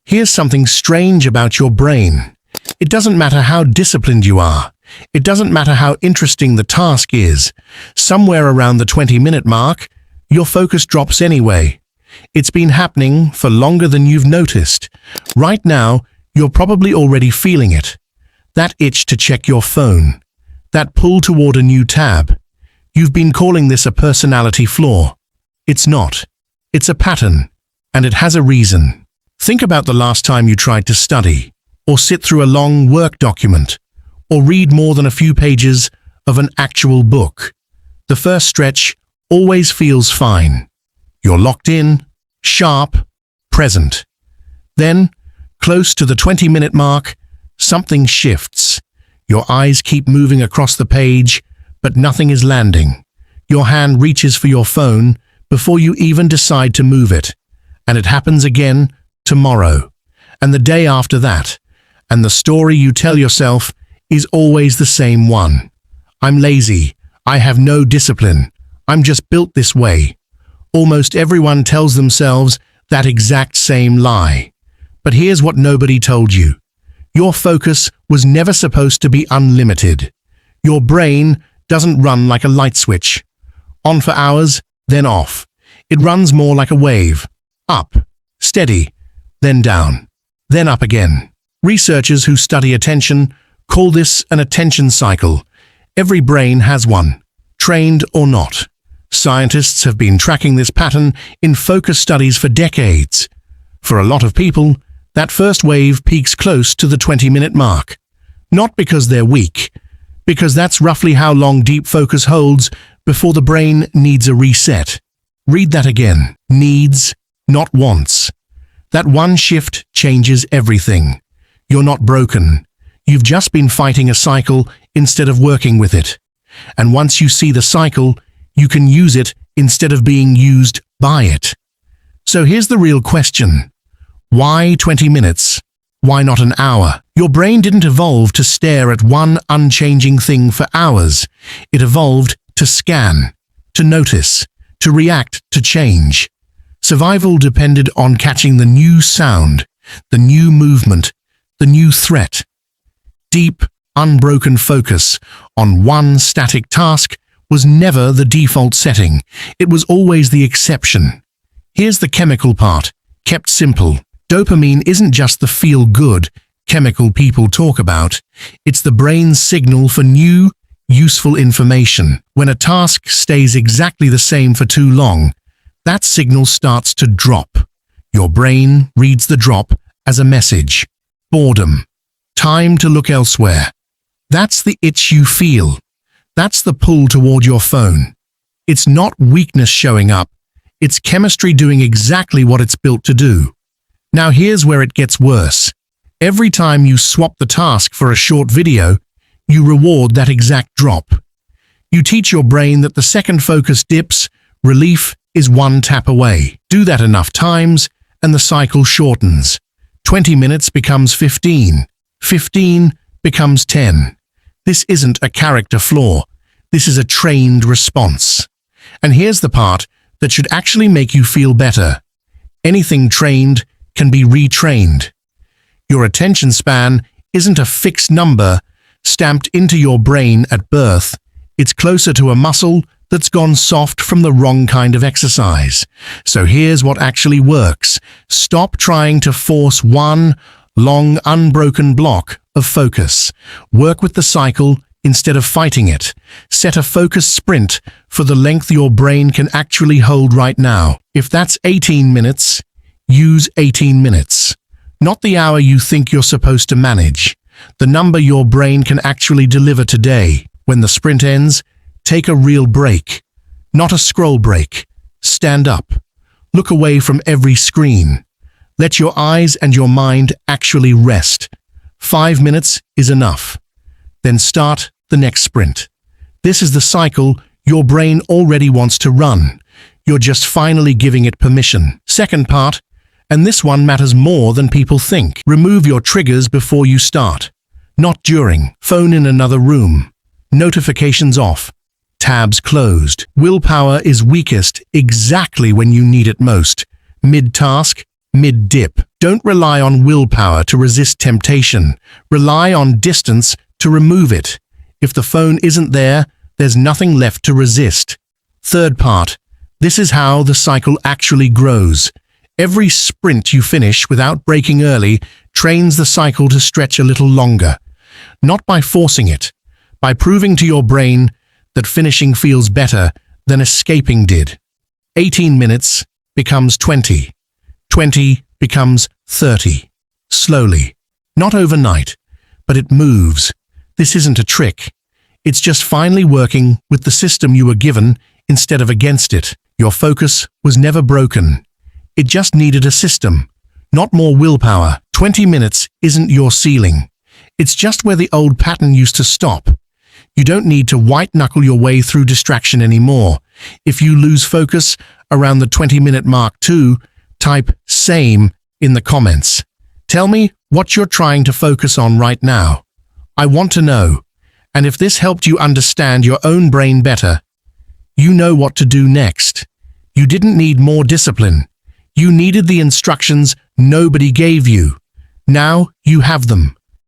Here's something strange about your brain. It doesn't matter how disciplined you are. It doesn't matter how interesting the task is. Somewhere around the 20-minute mark, your focus drops anyway. It's been happening for longer than you've noticed. Right now, you're probably already feeling it. That itch to check your phone. That pull toward a new tab. You've been calling this a personality flaw. It's not. It's a pattern, and it has a reason. Think about the last time you tried to study, or sit through a long work document, or read more than a few pages of an actual book. The first stretch always feels fine. You're locked in, sharp, present. Then, close to the 20-minute mark, something shifts. Your eyes keep moving across the page, but nothing is landing. Your hand reaches for your phone before you even decide to move it. And it happens again tomorrow, and the day after that. And the story you tell yourself is always the same one. I'm lazy. I have no discipline. I'm just built this way. Almost everyone tells themselves that exact same lie. But here's what nobody told you. Your focus was never supposed to be unlimited. Your brain doesn't run like a light switch. On for hours, then off. It runs more like a wave. Up, steady, then down, then up again. Researchers who study attention call this an attention cycle. Every brain has one, trained or not. Scientists have been tracking this pattern in focus studies for decades. For a lot of people, that first wave peaks close to the 20-minute mark. Not because they're weak, because that's roughly how long deep focus holds before the brain needs a reset. Read that again. Needs, not wants. That one shift changes everything. You're not broken. You've just been fighting a cycle instead of working with it. And once you see the cycle, you can use it instead of being used by it. So here's the real question. Why 20 minutes? Why not an hour? Your brain didn't evolve to stare at one unchanging thing for hours. It evolved to scan, to notice, to react to change. Survival depended on catching the new sound, the new movement, the new threat. Deep, unbroken focus on one static task was never the default setting. It was always the exception. Here's the chemical part, kept simple. Dopamine isn't just the feel-good chemical people talk about. It's the brain's signal for new, useful information. When a task stays exactly the same for too long, that signal starts to drop. Your brain reads the drop as a message. Boredom. Time to look elsewhere. That's the itch you feel. That's the pull toward your phone. It's not weakness showing up. It's chemistry doing exactly what it's built to do. Now here's where it gets worse. Every time you swap the task for a short video, you reward that exact drop. You teach your brain that the second focus dips, relief is one tap away. Do that enough times, and the cycle shortens. 20 minutes becomes 15. 15 becomes 10. This isn't a character flaw. This is a trained response. And here's the part that should actually make you feel better. Anything trained can be retrained. Your attention span isn't a fixed number stamped into your brain at birth. It's closer to a muscle that's gone soft from the wrong kind of exercise. So here's what actually works. Stop trying to force one long, unbroken block of focus. Work with the cycle instead of fighting it. Set a focused sprint for the length your brain can actually hold right now. If that's 18 minutes, use 18 minutes. Not the hour you think you're supposed to manage. The number your brain can actually deliver today. When the sprint ends, take a real break. Not a scroll break. Stand up. Look away from every screen. Let your eyes and your mind actually rest. 5 minutes is enough. Then start the next sprint. This is the cycle your brain already wants to run. You're just finally giving it permission. Second part, and this one matters more than people think. Remove your triggers before you start. Not during. Phone in another room. Notifications off. Tabs closed. Willpower is weakest exactly when you need it most. Mid-task, mid-dip. Don't rely on willpower to resist temptation. Rely on distance to remove it. If the phone isn't there, there's nothing left to resist. Third part. This is how the cycle actually grows. Every sprint you finish without breaking early trains the cycle to stretch a little longer. Not by forcing it, by proving to your brain that finishing feels better than escaping did. 18 minutes becomes 20. 20 becomes 30. Slowly. Not overnight, but it moves. This isn't a trick. It's just finally working with the system you were given instead of against it. Your focus was never broken. It just needed a system, not more willpower. 20 minutes isn't your ceiling. It's just where the old pattern used to stop. You don't need to white-knuckle your way through distraction anymore. If you lose focus around the 20-minute mark too, type "same" in the comments. Tell me what you're trying to focus on right now. I want to know. And if this helped you understand your own brain better, you know what to do next. You didn't need more discipline. You needed the instructions nobody gave you. Now you have them.